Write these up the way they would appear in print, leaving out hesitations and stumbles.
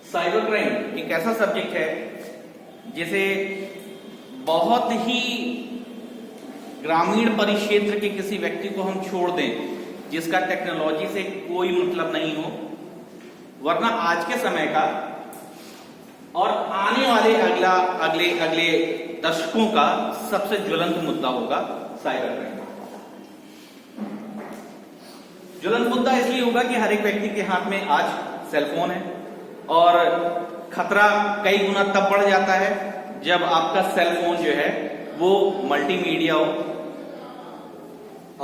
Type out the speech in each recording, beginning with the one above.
Cyber crime एक ऐसा subject है जिसे बहुत ही ग्रामीण परिक्षेत्र के किसी व्यक्ति को हम छोड़ दें जिसका टेक्नोलॉजी से कोई मतलब नहीं हो, वरना आज के समय का और आने वाले अगले दशकों का सबसे ज्वलंत मुद्दा होगा साइबर क्राइम। ज्वलंत मुद्दा इसलिए होगा कि हर एक व्यक्ति के हाथ में आज सेलफोन है और खतरा कई गुना तब बढ़ जाता है जब आपका सेलफोन जो है वो मल्टीमीडिया हो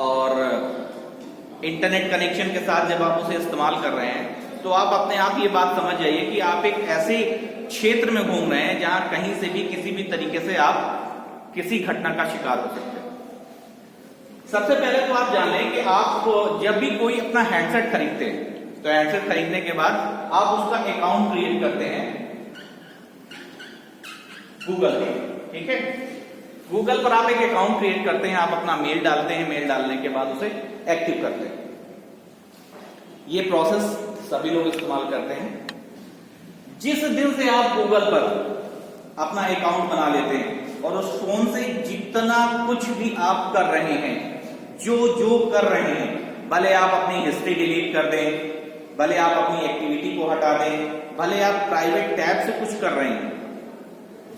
और इंटरनेट कनेक्शन के साथ जब आप उसे इस्तेमाल कर रहे हैं तो आप अपने आप ये बात समझ जाइए कि आप एक ऐसे क्षेत्र में घूम रहे हैं जहां कहीं से भी किसी भी तरीके से आप किसी घटना का शिकार हो सकते हैं। सबसे पहले तो आप जान लें कि आप जब भी कोई अपना हैंडसेट खरीदते हैं तो हैंडसेट खरीदने के बाद आप उसका अकाउंट क्रिएट करते हैं गूगल पे, ठीक है। गूगल पर आप एक अकाउंट क्रिएट करते हैं, आप अपना मेल डालते हैं, मेल डालने के बाद उसे एक्टिव करते हैं। ये प्रोसेस सभी लोग इस्तेमाल करते हैं। जिस दिन से आप गूगल पर अपना अकाउंट बना लेते हैं और उस फोन से जितना कुछ भी आप कर रहे हैं, जो कर रहे हैं, भले आप अपनी हिस्ट्री डिलीट कर दें, भले आप अपनी एक्टिविटी को हटा दें, भले आप प्राइवेट टैब से कुछ कर रहे हैं,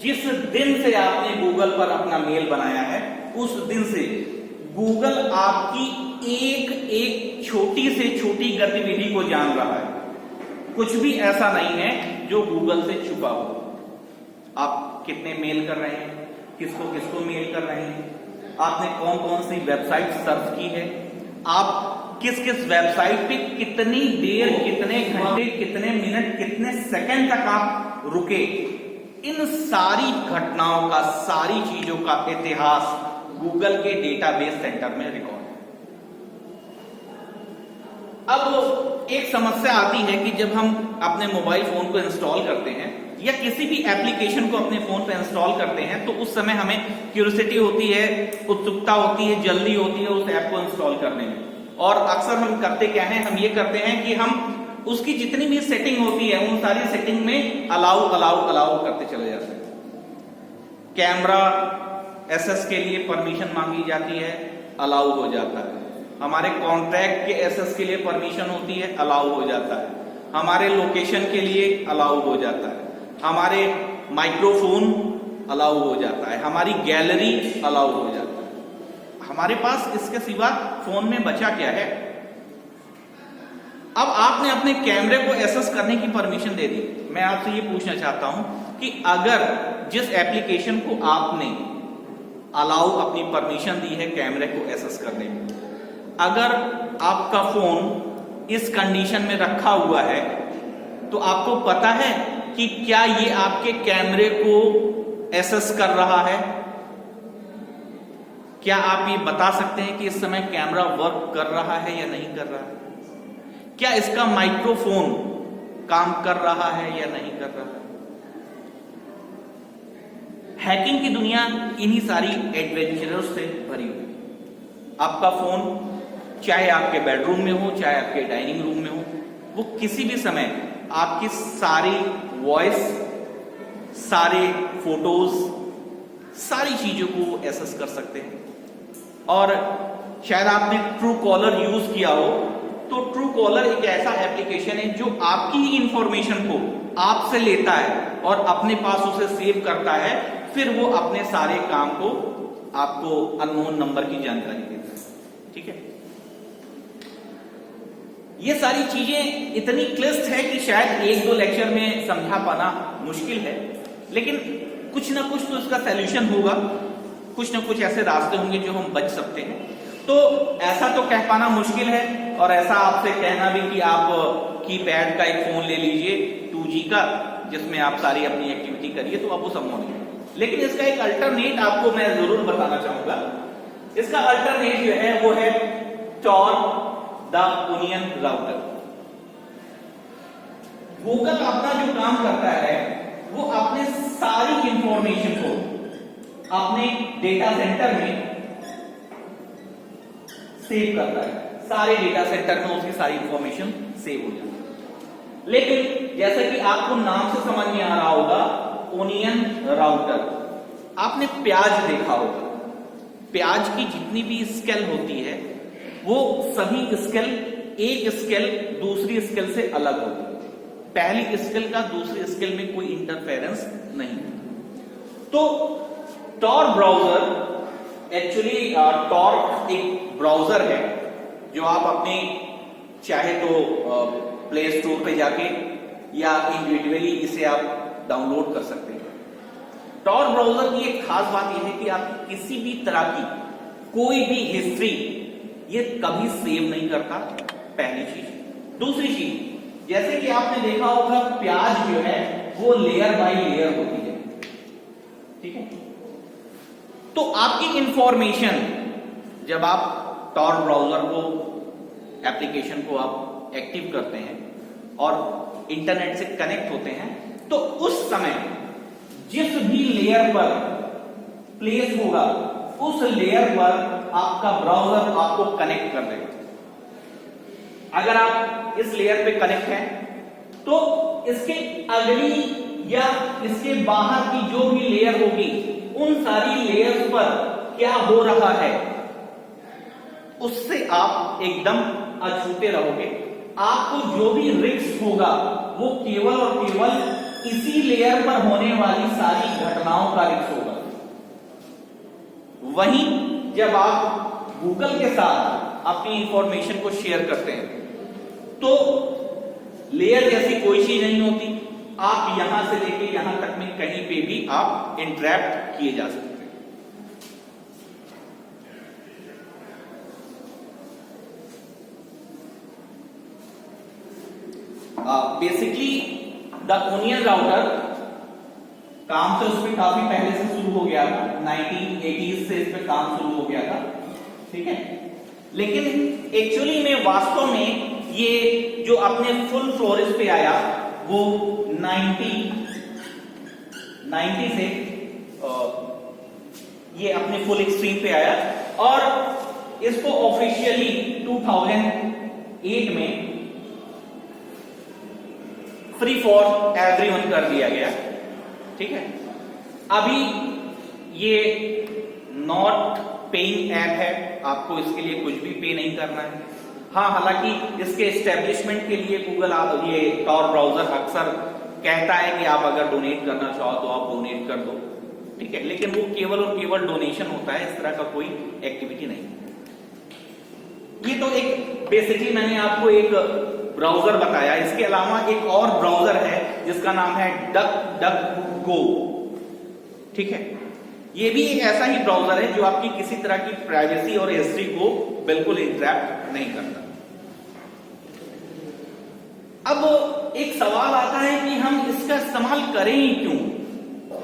जिस दिन से आपने गूगल पर अपना मेल बनाया है उस दिन से गूगल आपकी एक छोटी से छोटी गतिविधि को जान रहा है। कुछ भी ऐसा नहीं है जो गूगल से छुपा हो। आप कितने मेल कर रहे हैं, किसको किसको मेल कर रहे हैं, आपने कौन कौन सी वेबसाइट सर्च की है, आप किस किस वेबसाइट पे कितनी देर, कितने घंटे, कितने मिनट, कितने सेकंड तक आप रुके, इन सारी घटनाओं का, सारी चीजों का इतिहास गूगल के डेटाबेस सेंटर में रिकॉर्ड है। अब एक समस्या आती है कि जब हम अपने मोबाइल फोन को इंस्टॉल करते हैं या किसी भी एप्लीकेशन को अपने फोन पर इंस्टॉल करते हैं तो उस समय हमें क्यूरियोसिटी होती है, उत्सुकता होती है, जल्दी होती है उस ऐप को इंस्टॉल करने में। और अक्सर हम करते क्या है, हम ये करते हैं कि हम उसकी जितनी भी सेटिंग होती है उन सारी सेटिंग में अलाउ करते चले जाते हैं। कैमरा एसएस के लिए परमिशन मांगी जाती है, अलाउ हो जाता है। हमारे कॉन्ट्रैक्ट के एसएस के लिए परमिशन होती है, अलाउ हो जाता है। हमारे लोकेशन के लिए अलाउ हो जाता है। हमारे माइक्रोफोन अलाउ हो जाता है। हमारी गैलरी अलाउ हो जाता है। हमारे पास इसके सिवा फोन में बचा क्या है? अब आपने अपने कैमरे को एक्सेस करने की परमिशन दे दी। मैं आपसे ये पूछना चाहता हूं कि अगर जिस एप्लीकेशन को आपने अलाउ अपनी परमिशन दी है कैमरे को एक्सेस करने की, अगर आपका फोन इस कंडीशन में रखा हुआ है तो आपको पता है कि क्या ये आपके कैमरे को एक्सेस कर रहा है? क्या आप ये बता सकते हैं कि इस समय कैमरा वर्क कर रहा है या नहीं कर रहा है? क्या इसका माइक्रोफोन काम कर रहा है या नहीं कर रहा है? हैकिंग की दुनिया इन्हीं सारी एडवेंचरस से भरी हुई। आपका फोन चाहे आपके बेडरूम में हो, चाहे आपके डाइनिंग रूम में हो, वो किसी भी समय आपकी सारी वॉइस, सारे फोटोज, सारी चीजों को एक्सेस कर सकते हैं। और शायद आपने ट्रू कॉलर यूज किया हो तो ट्रू कॉलर एक ऐसा एप्लीकेशन है जो आपकी इंफॉर्मेशन को आपसे लेता है और अपने पास उसे सेव करता है, फिर वो अपने सारे काम को आपको अननोन नंबर की जानकारी देता है, ठीक है। ये सारी चीजें इतनी क्लिष्ट है कि शायद एक दो लेक्चर में समझा पाना मुश्किल है, लेकिन कुछ ना कुछ तो इसका सॉल्यूशन होगा, कुछ ना कुछ ऐसे रास्ते होंगे जो हम बच सकते हैं। तो ऐसा तो कह पाना मुश्किल है और ऐसा आपसे कहना भी कि आप कीपैड का एक फोन ले लीजिए 2G का जिसमें आप सारी अपनी एक्टिविटी करिए तो अब वो संभव नहीं है। लेकिन इसका एक अल्टरनेट आपको मैं जरूर बताना चाहूंगा। इसका अल्टरनेट जो है वो है Tor the onion router. Google अपना जो काम करता है वो अपने सारी इंफॉर्मेशन को अपने डेटा सेंटर में सेव करता है। सारे डेटा सेंटर में उसकी सारी इंफॉर्मेशन सेव हो जाती है। लेकिन जैसा कि आपको नाम से समझ में आ रहा होगा, ओनियन राउटर, आपने प्याज देखा होगा। प्याज की जितनी भी स्केल होती है वो सभी स्केल एक स्केल दूसरी स्केल से अलग होती है। पहली स्केल का दूसरी स्केल में कोई इंटरफेरेंस नहीं। तो टॉर ब्राउजर एक्चुअली टॉर एक ब्राउजर है जो आप अपने चाहे तो प्ले स्टोर पे जाके या इंडिविजुअली इसे आप डाउनलोड कर सकते हैं। टॉर ब्राउजर की एक खास बात यह है कि आप किसी भी तरह की कोई भी हिस्ट्री ये कभी सेव नहीं करता, पहली चीज। दूसरी चीज, जैसे कि आपने देखा होगा प्याज जो है वो लेयर बाय लेयर होती है, ठीक है। तो आपकी इंफॉर्मेशन जब आप टॉर ब्राउजर को एप्लीकेशन को आप एक्टिव करते हैं और इंटरनेट से कनेक्ट होते हैं, तो उस समय जिस भी लेयर पर प्लेस होगा उस लेयर पर आपका ब्राउजर आपको कनेक्ट कर देगा। अगर आप इस लेयर पे कनेक्ट हैं तो इसके अगली या इसके बाहर की जो भी लेयर होगी उन सारी लेयर्स पर क्या हो रहा है उससे आप एकदम अछूते रहोगे। आपको जो भी रिस्क होगा वो केवल और केवल इसी लेयर पर होने वाली सारी घटनाओं का रिस्क होगा। वहीं जब आप गूगल के साथ अपनी इंफॉर्मेशन को शेयर करते हैं तो लेयर जैसी कोई चीज नहीं होती। आप यहां से लेके यहां तक में कहीं पे भी आप इंटरैक्ट किए जा सकते हैं। बेसिकली द ओनियन राउटर काम तो उसमें काफी पहले से शुरू हो गया था, 1980s से इस पे काम शुरू हो गया था, ठीक है। लेकिन एक्चुअली में वास्तव में ये जो अपने फुल फ्लोरिश पे आया वो 90 से ये अपने फुल एक्सट्रीम पे आया और इसको ऑफिशियली 2008 में फ्री फॉर एवरीवन कर दिया गया, ठीक है। अभी ये नॉट पेइंग ऐप है, आपको इसके लिए कुछ भी पे नहीं करना है। हाँ, हालांकि इसके एस्टेब्लिशमेंट के लिए गूगल ये टॉर ब्राउजर अक्सर कहता है कि आप अगर डोनेट करना चाहो तो आप डोनेट कर दो, ठीक है। लेकिन वो केवल और केवल डोनेशन होता है, इस तरह का कोई एक्टिविटी नहीं। ये तो एक बेसिकली मैंने आपको एक ब्राउजर बताया। इसके अलावा एक और ब्राउजर है जिसका नाम है DuckDuckGo, ठीक है। ये भी एक ऐसा ही ब्राउजर है जो आपकी किसी तरह की प्राइवेसी और हिस्ट्री को बिल्कुल इंटरप्ट नहीं करता। अब एक सवाल आता है कि हम इसका इस्तेमाल करें ही क्यों?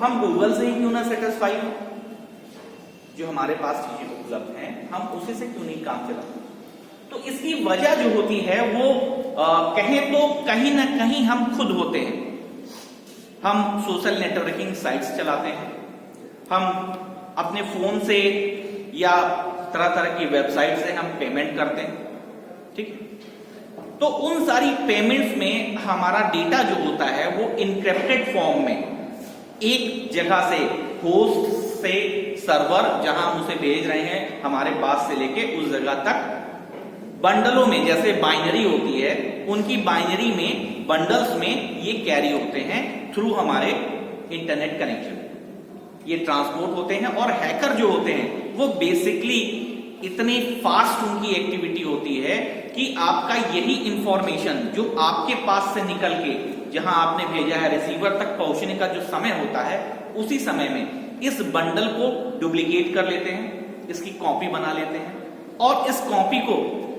हम गूगल से ही क्यों ना सेटिस्फाई हो? जो हमारे पास चीजें उपलब्ध हैं हम उसी से क्यों नहीं काम चलाते? तो इसकी वजह जो होती है वो कहें तो कहीं ना कहीं हम खुद होते हैं। हम सोशल नेटवर्किंग साइट्स चलाते हैं, हम अपने फोन से या तरह तरह की वेबसाइट से हम पेमेंट करते हैं, ठीक है। तो उन सारी पेमेंट्स में हमारा डेटा जो होता है वो इनक्रिप्टेड फॉर्म में एक जगह से होस्ट से सर्वर जहां हम उसे भेज रहे हैं हमारे पास से लेके उस जगह तक बंडलों में, जैसे बाइनरी होती है उनकी बाइनरी में बंडल्स में ये कैरी होते हैं थ्रू हमारे इंटरनेट कनेक्शन। ये ट्रांसपोर्ट होते हैं और हैकर जो होते हैं वो बेसिकली इतनी फास्ट उनकी एक्टिविटी होती है कि आपका यही इंफॉर्मेशन जो आपके पास से निकल के जहां आपने भेजा है रिसीवर तक पहुंचने का जो समय होता है उसी समय में इस बंडल को डुप्लीकेट कर लेते हैं, इसकी कॉपी बना लेते हैं और इस कॉपी को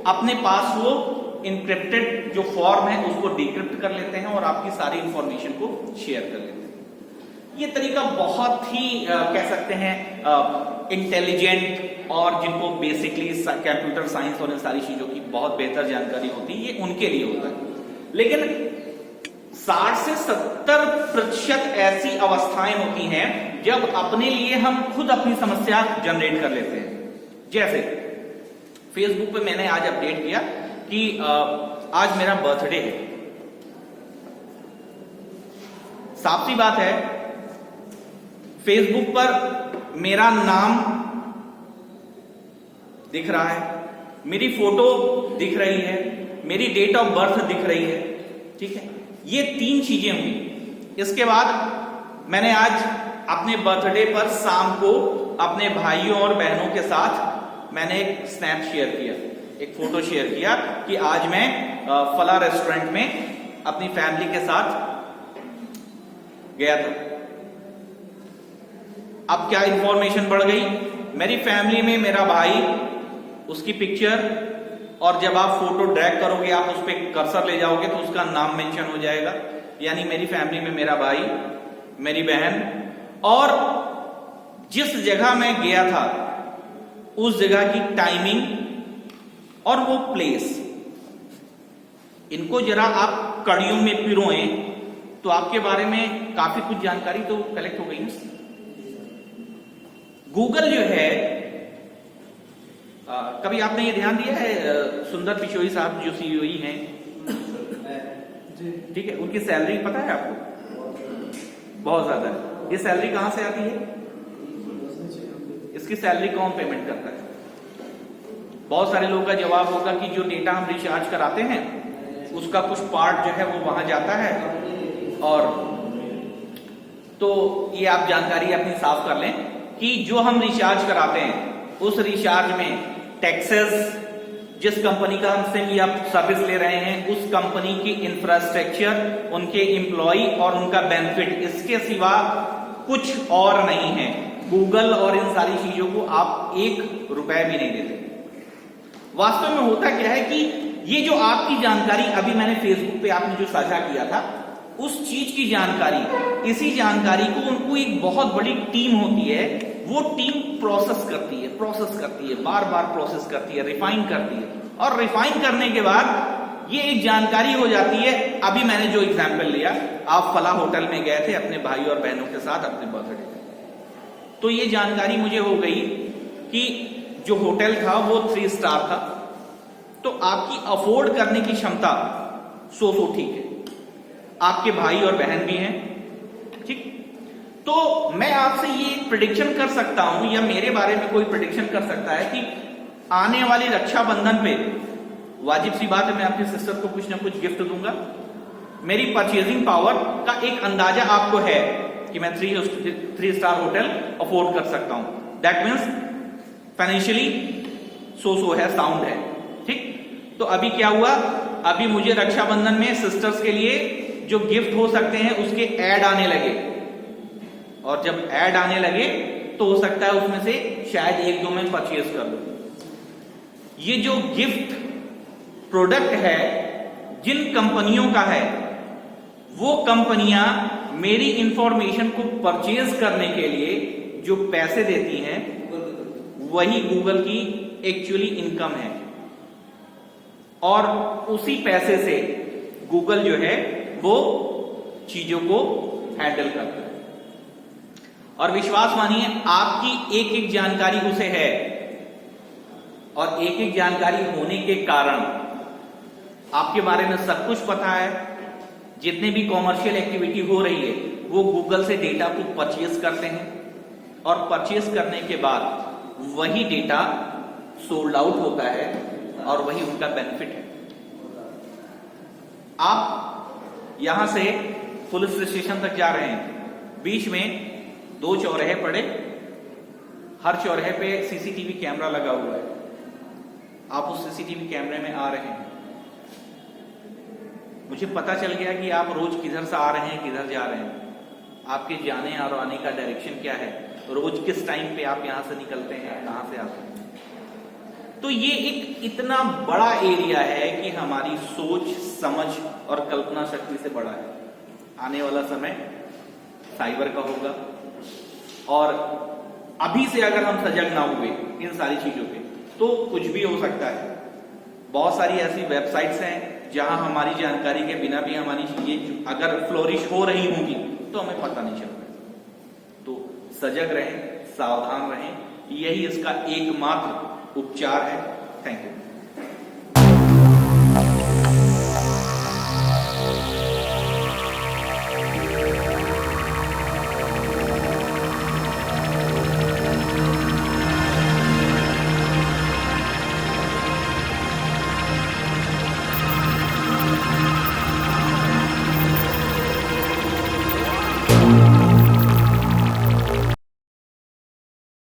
अपने पास वो इनक्रिप्टेड जो फॉर्म है उसको डिक्रिप्ट कर लेते हैं और आपकी सारी इंफॉर्मेशन को शेयर कर लेते हैं। ये तरीका बहुत ही कह सकते हैं इंटेलिजेंट और जिनको बेसिकली कंप्यूटर साइंस और इन सारी चीजों की बहुत बेहतर जानकारी होती है ये उनके लिए होता है। लेकिन 60 से 70% ऐसी अवस्थाएं होती हैं जब अपने लिए हम खुद अपनी समस्या जनरेट कर लेते हैं। जैसे फेसबुक पे मैंने आज अपडेट किया कि आज मेरा बर्थडे है, साफ सी बात है, फेसबुक पर मेरा नाम दिख रहा है, मेरी फोटो दिख रही है, मेरी डेट ऑफ बर्थ दिख रही है, ठीक है, ये 3 चीजें हुई। इसके बाद मैंने आज अपने बर्थडे पर शाम को अपने भाइयों और बहनों के साथ मैंने एक स्नैप शेयर किया, एक फोटो शेयर किया कि आज मैं फला रेस्टोरेंट में अपनी फैमिली के साथ गया था। अब क्या इंफॉर्मेशन बढ़ गई, मेरी फैमिली में मेरा भाई, उसकी पिक्चर, और जब आप फोटो ड्रैग करोगे, आप उस पर कर्सर ले जाओगे तो उसका नाम मेंशन हो जाएगा। यानी मेरी फैमिली में मेरा भाई, मेरी बहन, और जिस जगह मैं गया था उस जगह की टाइमिंग और वो प्लेस, इनको जरा आप कड़ियों में पिरोएं तो आपके बारे में काफी कुछ जानकारी तो कलेक्ट हो गई ना। गूगल जो है, कभी आपने ये ध्यान दिया है, सुंदर पिचोई साहब जो सीईओ हैं, ठीक है, उनकी सैलरी पता है आपको? बहुत ज्यादा है। ये सैलरी कहां से आती है? इसकी सैलरी कौन पेमेंट करता है? बहुत सारे लोगों का जवाब होगा कि जो डेटा हम रिचार्ज कराते हैं उसका कुछ पार्ट जो है वो वहां जाता है, और तो ये आप जानकारी अपनी साफ कर लें कि जो हम रिचार्ज कराते हैं उस रिचार्ज में टैक्सेस, जिस कंपनी का हम सिम या सर्विस ले रहे हैं उस कंपनी की इंफ्रास्ट्रक्चर, उनके एम्प्लॉय और उनका बेनिफिट, इसके सिवा कुछ और नहीं है। गूगल और इन सारी चीजों को आप 1 रुपए भी नहीं देते। वास्तव में होता क्या है कि ये जो आपकी जानकारी अभी मैंने फेसबुक पे आपने जो साझा किया था, उस चीज की जानकारी, इसी जानकारी को उनको एक बहुत बड़ी टीम होती है, वो टीम प्रोसेस करती है, बार बार प्रोसेस करती है, रिफाइन करती है, और रिफाइन करने के बाद ये एक जानकारी हो जाती है। अभी मैंने जो एग्जाम्पल लिया, आप फला होटल में गए थे अपने भाई और बहनों के साथ अपने बर्थडे पे, तो ये जानकारी मुझे हो गई कि जो होटल था वो 3 स्टार था, तो आपकी अफोर्ड करने की क्षमता 100 ठीक है, आपके भाई और बहन भी हैं, ठीक। तो मैं आपसे ये प्रेडिक्शन कर सकता हूं, या मेरे बारे में कोई प्रेडिक्शन कर सकता है कि आने वाली रक्षाबंधन पे, वाजिब सी बात है, मैं अपनी सिस्टर को कुछ ना कुछ गिफ्ट दूंगा। मेरी परचेजिंग पावर का एक अंदाजा आपको है कि मैं 3 स्टार होटल अफोर्ड कर सकता हूं। दैट मीन्स फाइनेंशियली सो है, साउंड है, ठीक। तो अभी क्या हुआ, अभी मुझे रक्षाबंधन में सिस्टर्स के लिए जो गिफ्ट हो सकते हैं उसके ऐड आने लगे, और जब ऐड आने लगे तो हो सकता है उसमें से शायद 1-2 में परचेज कर लूं। ये जो गिफ्ट प्रोडक्ट है जिन कंपनियों का है, वो कंपनियां मेरी इंफॉर्मेशन को परचेज करने के लिए जो पैसे देती हैं वही गूगल की एक्चुअली इनकम है, और उसी पैसे से गूगल जो है वो चीजों को हैंडल करता है। और विश्वास मानिए, आपकी एक एक जानकारी उसे है, और एक एक जानकारी होने के कारण आपके बारे में सब कुछ पता है। जितने भी कॉमर्शियल एक्टिविटी हो रही है वो गूगल से डेटा को परचेज करते हैं, और परचेज करने के बाद वही डेटा सोल्ड आउट होता है, और वही उनका बेनिफिट है। आप यहां से पुलिस स्टेशन तक जा रहे हैं, बीच में 2 चौराहे पड़े, हर चौराहे पे सीसीटीवी कैमरा लगा हुआ है, आप उस सीसीटीवी कैमरे में आ रहे हैं, मुझे पता चल गया कि आप रोज किधर से आ रहे हैं, किधर जा रहे हैं, आपके जाने और आने का डायरेक्शन क्या है, रोज किस टाइम पे आप यहां से निकलते हैं, कहां से आते हैं। तो ये एक इतना बड़ा एरिया है कि हमारी सोच, समझ और कल्पना शक्ति से बड़ा है। आने वाला समय साइबर का होगा, और अभी से अगर हम सजग ना हुए इन सारी चीजों पे तो कुछ भी हो सकता है। बहुत सारी ऐसी वेबसाइट्स हैं जहां हमारी जानकारी के बिना भी हमारी चीजें अगर फ्लोरिश हो रही होंगी तो हमें पता नहीं चलता। तो सजग रहें, सावधान रहें, यही इसका एकमात्र उपचार है। Thank you.